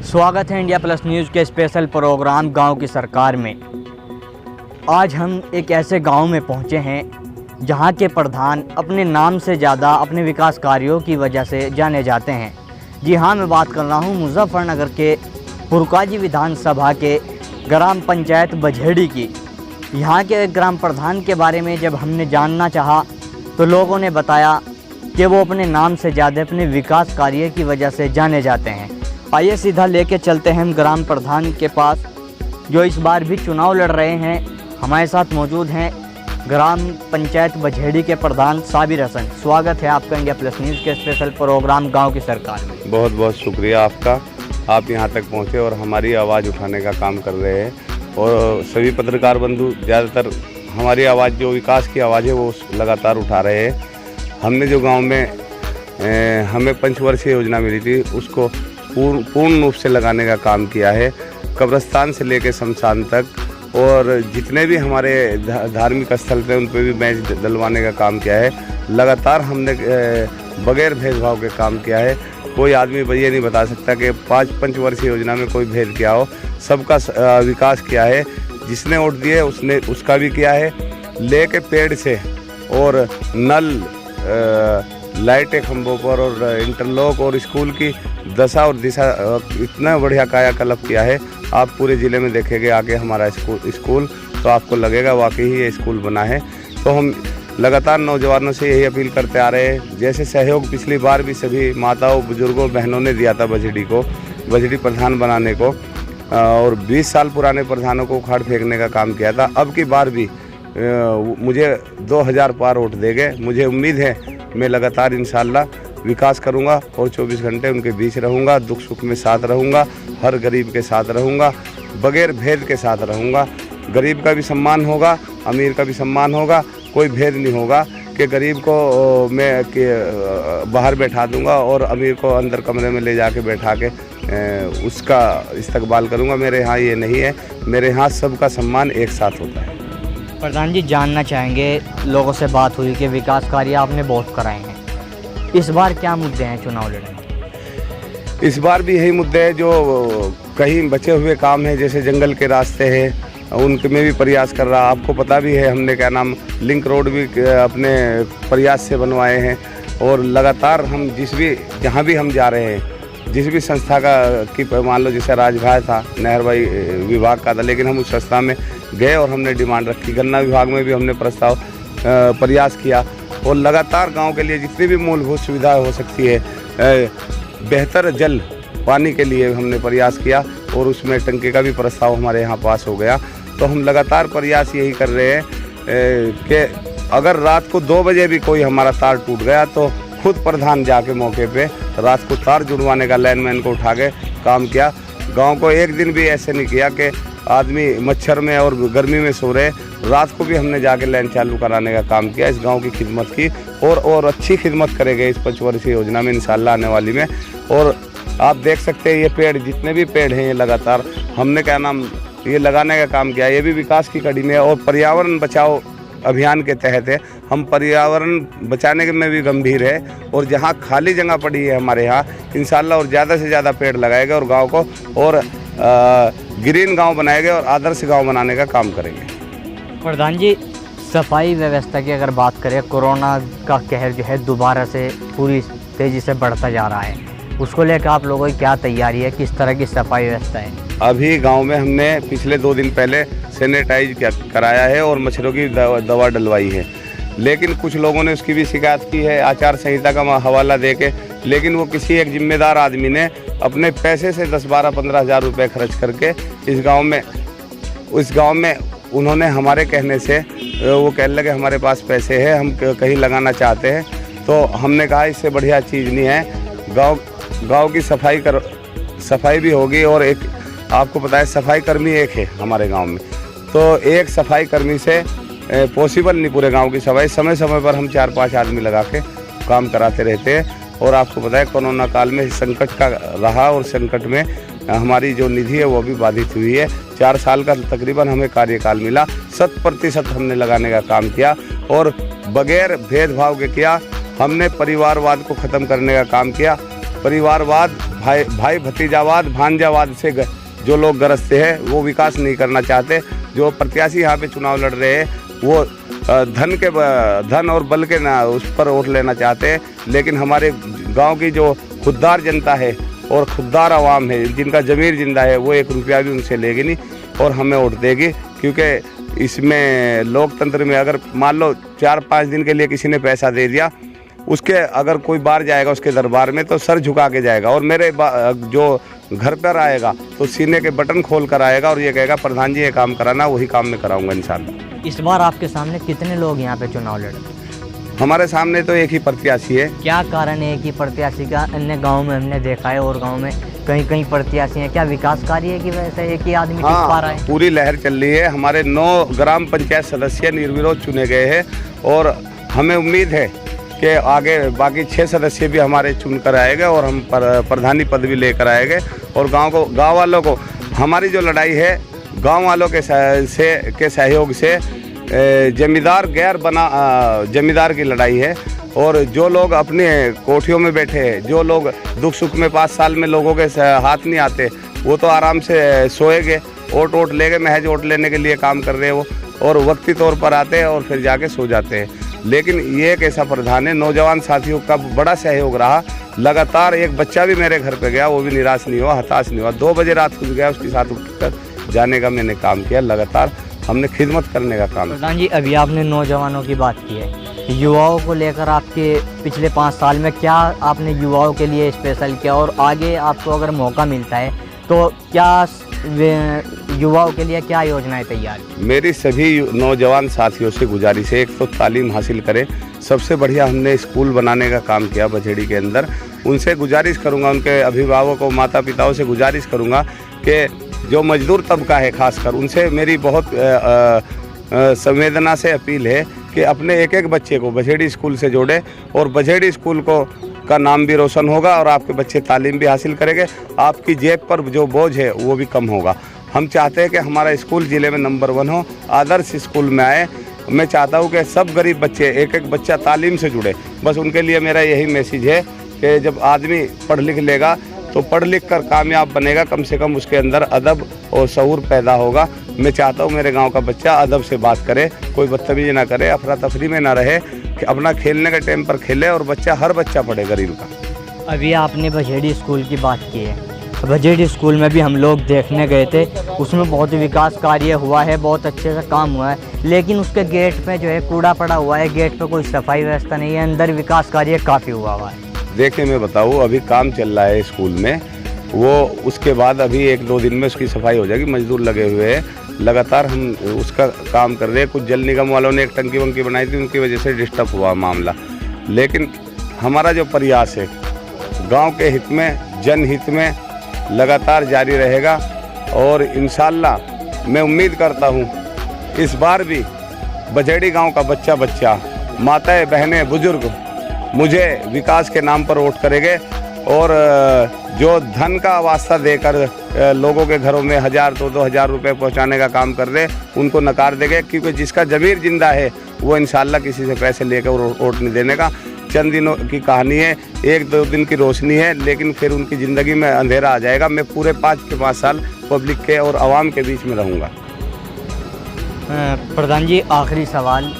स्वागत है India plus news के स्पेशल प्रोग्राम गांव की सरकार में। आज हम एक ऐसे गांव में पहुंचे हैं जहां के प्रधान अपने नाम से ज़्यादा अपने विकास कार्यों की वजह से जाने जाते हैं। जी हां, मैं बात कर रहा हूं मुजफ्फरनगर के पुरकाजी विधानसभा के ग्राम पंचायत बझेड़ी की। यहां के ग्राम प्रधान के बारे में जब हमने जानना चाहा तो लोगों ने बताया कि वो अपने नाम से ज़्यादा अपने विकास कार्य की वजह से जाने जाते हैं। आइए सीधा लेके चलते हैं हम ग्राम प्रधान के पास, जो इस बार भी चुनाव लड़ रहे हैं। हमारे साथ मौजूद हैं ग्राम पंचायत बझेड़ी के प्रधान साबिर हसन। स्वागत है आपका इंडिया प्लस न्यूज़ के स्पेशल प्रोग्राम गांव की सरकार में। बहुत बहुत शुक्रिया आपका, आप यहां तक पहुंचे और हमारी आवाज़ उठाने का काम कर रहे हैं। और सभी पत्रकार बंधु ज़्यादातर हमारी आवाज़, जो विकास की आवाज़ है, वो लगातार उठा रहे हैं। हमने जो गाँव में हमें पंचवर्षीय योजना मिली थी, उसको पूर्ण रूप से लगाने का काम किया है। कब्रिस्तान से लेकर शमशान तक, और जितने भी हमारे धार्मिक स्थल थे उन पे भी मैच डलवाने का काम किया है। लगातार हमने बगैर भेदभाव के काम किया है। कोई आदमी ये नहीं बता सकता कि पंचवर्षीय योजना में कोई भेद किया हो। सबका विकास किया है। जिसने वोट दिए उसने उसका भी किया है। लेके पेड़ से और नल, लाइटें खंभों पर और इंटरलॉक और स्कूल की दशा और दिशा, इतना बढ़िया कायाकल्प किया है। आप पूरे ज़िले में देखेंगे आगे हमारा स्कूल तो आपको लगेगा वाकई ही ये स्कूल बना है। तो हम लगातार नौजवानों से यही अपील करते आ रहे हैं। जैसे सहयोग पिछली बार भी सभी माताओं, बुजुर्गों, बहनों ने दिया था बझेड़ी प्रधान बनाने को, और 20 साल पुराने प्रधानों को उखाड़ फेंकने का काम किया था। अब की बार भी मुझे 2000 पार वोट देंगे। मुझे उम्मीद है मैं लगातार इंशाल्लाह विकास करूंगा और 24 घंटे उनके बीच रहूंगा, दुख सुख में साथ रहूंगा, हर गरीब के साथ रहूंगा, बगैर भेद के साथ रहूंगा। गरीब का भी सम्मान होगा, अमीर का भी सम्मान होगा। कोई भेद नहीं होगा कि गरीब को मैं बाहर बैठा दूंगा और अमीर को अंदर कमरे में ले जाके बैठा के उसका इस्तकबाल करूंगा। मेरे यहाँ ये नहीं है। मेरे यहाँ सबका सम्मान एक साथ होता है। प्रधान जी, जानना चाहेंगे, लोगों से बात हुई कि विकास कार्य आपने बहुत कराए हैं, इस बार क्या मुद्दे हैं चुनाव लड़ने में? इस बार भी यही मुद्दे हैं जो कहीं बचे हुए काम हैं, जैसे जंगल के रास्ते हैं, उनके में भी प्रयास कर रहा। आपको पता भी है हमने लिंक रोड भी अपने प्रयास से बनवाए हैं। और लगातार हम जहाँ भी हम जा रहे हैं, जिस भी संस्था की मान लो, जैसे राजभाई था, नहरबाई विभाग का था, लेकिन हम उस संस्था में गए और हमने डिमांड रखी। गन्ना विभाग में भी हमने प्रयास किया। और लगातार गांव के लिए जितनी भी मूलभूत सुविधा हो सकती है, बेहतर जल पानी के लिए हमने प्रयास किया, और उसमें टंकी का भी प्रस्ताव हमारे यहाँ पास हो गया। तो हम लगातार प्रयास यही कर रहे हैं कि अगर रात को 2 बजे भी कोई हमारा तार टूट गया तो खुद प्रधान जाके मौके पे रात को तार जुड़वाने का लाइनमैन को उठा के काम किया। गांव को एक दिन भी ऐसे नहीं किया कि आदमी मच्छर में और गर्मी में सो रहे। रात को भी हमने जाके लाइन चालू कराने का काम किया। इस गांव की खिदमत की और अच्छी खिदमत करेंगे इस पंचवर्षीय योजना में इंशाल्लाह आने वाली में। और आप देख सकते हैं ये पेड़, जितने भी पेड़ हैं, ये लगातार हमने ये लगाने का काम किया। ये भी विकास की कड़ी में है। और पर्यावरण बचाओ अभियान के तहत है। हम पर्यावरण बचाने में भी गंभीर है। और जहाँ खाली जगह पड़ी है हमारे यहाँ, इंशाल्लाह और ज़्यादा से ज़्यादा पेड़ लगाएंगे और गांव को और ग्रीन गांव बनाएंगे और आदर्श गांव बनाने का काम करेंगे। प्रधान जी, सफाई व्यवस्था की अगर बात करें, कोरोना का कहर जो है दोबारा से पूरी तेज़ी से बढ़ता जा रहा है, उसको लेकर आप लोगों की क्या तैयारी है? किस तरह की सफाई व्यवस्था है? अभी गांव में हमने पिछले 2 दिन पहले सैनिटाइज कराया है और मच्छरों की दवा डलवाई है। लेकिन कुछ लोगों ने उसकी भी शिकायत की है आचार संहिता का हवाला देके। लेकिन वो किसी एक जिम्मेदार आदमी ने अपने पैसे से 10, 12, 15 हज़ार रुपये खर्च करके इस गांव में उन्होंने हमारे कहने से वो कहने लगे हमारे पास पैसे है, हम कहीं लगाना चाहते हैं। तो हमने कहा इससे बढ़िया चीज़ नहीं है। गांव की सफाई भी होगी। और एक आपको पता है, सफाई कर्मी एक है हमारे गांव में, तो एक सफाई कर्मी से पॉसिबल नहीं पूरे गांव की सफाई। समय समय पर हम 4-5 आदमी लगा के काम कराते रहते हैं। और आपको पता है कोरोना काल में संकट का रहा, और संकट में हमारी जो निधि है वो भी बाधित हुई है। 4 साल का तकरीबन हमें कार्यकाल मिला। 100% हमने लगाने का काम किया और बगैर भेदभाव के किया। हमने परिवारवाद को ख़त्म करने का काम किया। परिवारवाद भाई भतीजावाद भांजावाद से जो लोग ग्रस्त हैं वो विकास नहीं करना चाहते। जो प्रत्याशी यहाँ पे चुनाव लड़ रहे हैं वो धन और बल के ना उस पर वोट लेना चाहते हैं, लेकिन हमारे गांव की जो खुददार जनता है और खुददार आवाम है, जिनका ज़मीर जिंदा है, वो 1 रुपया भी उनसे लेगी नहीं और हमें वोट देगी। क्योंकि इसमें लोकतंत्र में अगर मान लो 4-5 दिन के लिए किसी ने पैसा दे दिया, उसके अगर कोई बाहर जाएगा उसके दरबार में तो सर झुका के जाएगा, और मेरे जो घर पर आएगा तो सीने के बटन खोल कर आएगा और ये कहेगा प्रधान जी ये काम कराना, वही काम मैं कराऊंगा इंशाल्लाह। इस बार आपके सामने कितने लोग यहाँ पे चुनाव लड़ रहे हैं? हमारे सामने तो एक ही प्रत्याशी है। क्या कारण है कि प्रत्याशी का? अन्य गांव में हमने देखा है और गांव में कहीं कहीं प्रत्याशी हैं, क्या विकास कार्य है कि वैसे एक ही आदमी टिक पा रहा है? पूरी लहर चल रही है। हमारे 9 ग्राम पंचायत सदस्य निर्विरोध चुने गए हैं और हमें उम्मीद है कि आगे बाकी 6 सदस्य भी हमारे चुन कर आएंगे और हम प्रधानी पद भी लेकर आएंगे। और गाँव वालों को हमारी जो लड़ाई है गाँव वालों के सहयोग से जमींदार गैर बना जमींदार की लड़ाई है। और जो लोग अपने कोठियों में बैठे हैं, जो लोग दुख सुख में 5 साल में लोगों के हाथ नहीं आते, वो तो आराम से सोएंगे, वोट लेके महज वोट लेने के लिए काम कर रहे हैं वो, और वक्ती तौर पर आते हैं और फिर जाके सो जाते हैं। लेकिन ये एक ऐसा प्रधान है, नौजवान साथियों का बड़ा सहयोग रहा। लगातार एक बच्चा भी मेरे घर पे गया, वो भी निराश नहीं हुआ, हताश नहीं हुआ। 2 बजे रात को गया, उसके साथ उठकर जाने का मैंने काम किया। लगातार हमने खिदमत करने का काम। प्रधान जी, अभी आपने नौजवानों की बात की है, युवाओं को लेकर आपके पिछले 5 साल में क्या आपने युवाओं के लिए स्पेशल किया, और आगे आपको अगर मौका मिलता है तो क्या युवाओं के लिए क्या योजनाएं तैयार? मेरी सभी नौजवान साथियों से गुजारिश है, एक तो तालीम हासिल करें। सबसे बढ़िया हमने स्कूल बनाने का काम किया बछेड़ी के अंदर। उनसे गुजारिश करूंगा, उनके अभिभावकों माता पिताओं से गुजारिश करूंगा कि जो मजदूर तबका है खासकर, उनसे मेरी बहुत संवेदना से अपील है कि अपने एक बच्चे को बछेड़ी स्कूल से जोड़े, और बछेड़ी स्कूल का नाम भी रोशन होगा और आपके बच्चे तालीम भी हासिल करेंगे। आपकी जेब पर जो बोझ है वो भी कम होगा। हम चाहते हैं कि हमारा स्कूल ज़िले में नंबर 1 हो, आदर्श स्कूल में आए। मैं चाहता हूँ कि सब गरीब बच्चे, एक बच्चा तालीम से जुड़े। बस उनके लिए मेरा यही मैसेज है कि जब आदमी पढ़ लिख लेगा तो पढ़ लिख कर कामयाब बनेगा, कम से कम उसके अंदर अदब और शऊर पैदा होगा। मैं चाहता हूँ मेरे गांव का बच्चा अदब से बात करे, कोई बदतमीजी ना करे, अफरा तफरी में ना रहे, कि अपना खेलने के टाइम पर खेले, और हर बच्चा पढ़े गरीब का। अभी आपने बछेड़ी स्कूल की बात की है, बछेड़ी स्कूल में भी हम लोग देखने गए थे, उसमें बहुत विकास कार्य हुआ है, बहुत अच्छे से काम हुआ है, लेकिन उसके गेट पे जो है कूड़ा पड़ा हुआ है, गेट पे कोई सफाई व्यवस्था नहीं है, अंदर विकास कार्य काफ़ी हुआ है। देखिए मैं बताऊँ, अभी काम चल रहा है स्कूल में, वो उसके बाद अभी 1-2 दिन में उसकी सफाई हो जाएगी। मजदूर लगे हुए हैं, लगातार हम उसका काम कर रहे हैं। कुछ जल निगम वालों ने एक टंकी वंकी बनाई थी, उनकी वजह से डिस्टर्ब हुआ मामला। लेकिन हमारा जो प्रयास है गांव के हित में, जनहित में लगातार जारी रहेगा। और इंशाल्लाह मैं उम्मीद करता हूं इस बार भी बछेड़ी गांव का बच्चा माताएं बहनें बुजुर्ग मुझे विकास के नाम पर वोट करेंगे, और जो धन का वास्ता देकर लोगों के घरों में 1000-2 हज़ार रुपये पहुंचाने का काम कर रहे, उनको नकार देंगे। क्योंकि जिसका ज़मीर जिंदा है वो इंशाल्लाह किसी से पैसे लेकर वोट नहीं देने का। चंद दिनों की कहानी है, 1-2 दिन की रोशनी है, लेकिन फिर उनकी ज़िंदगी में अंधेरा आ जाएगा। मैं पूरे 5 के 5 साल पब्लिक के और आवाम के बीच में रहूँगा। प्रधान जी, आखिरी सवाल,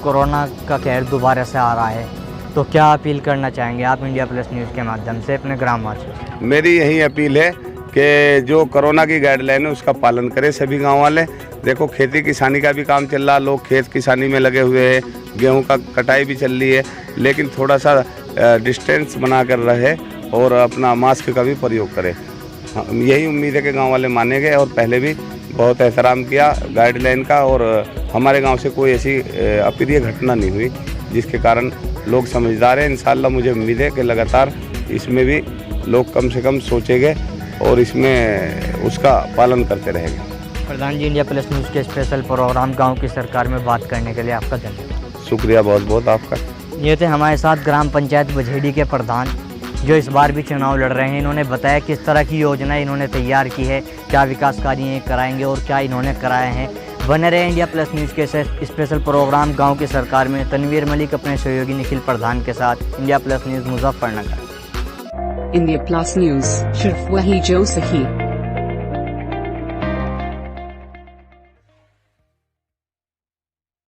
कोरोना का कहर दोबारा से आ रहा है, तो क्या अपील करना चाहेंगे आप इंडिया प्लस न्यूज़ के माध्यम से अपने ग्रामवासियों से? मेरी यही अपील है कि जो कोरोना की गाइडलाइन है उसका पालन करें सभी गांव वाले। देखो खेती किसानी का भी काम चल रहा, लोग खेत किसानी में लगे हुए हैं, गेहूं का कटाई भी चल रही है, लेकिन थोड़ा सा डिस्टेंस बना कर रहे और अपना मास्क का भी प्रयोग करें। यही उम्मीद है कि गाँव वाले मानेंगे, और पहले भी बहुत एहतराम किया गाइडलाइन का, और हमारे गाँव से कोई ऐसी अप्रिय घटना नहीं हुई, जिसके कारण लोग समझदार हैं। इंशाल्लाह मुझे उम्मीद है कि लगातार इसमें भी लोग कम से कम सोचेंगे और इसमें उसका पालन करते रहेंगे। प्रधान जी, इंडिया प्लस न्यूज़ के स्पेशल प्रोग्राम गांव की सरकार में बात करने के लिए आपका धन्यवाद। शुक्रिया बहुत बहुत आपका। ये थे हमारे साथ ग्राम पंचायत बछेड़ी के प्रधान, जो इस बार भी चुनाव लड़ रहे हैं। इन्होंने बताया किस तरह की योजनाएं इन्होंने तैयार की है, क्या विकास कार्य कराएंगे और क्या इन्होंने कराए हैं। बने रहे इंडिया प्लस न्यूज़ के स्पेशल प्रोग्राम गांव की सरकार में। तनवीर मलिक अपने सहयोगी निखिल प्रधान के साथ, India plus news Muzaffarnagar. India plus news, सिर्फ वही जो सही।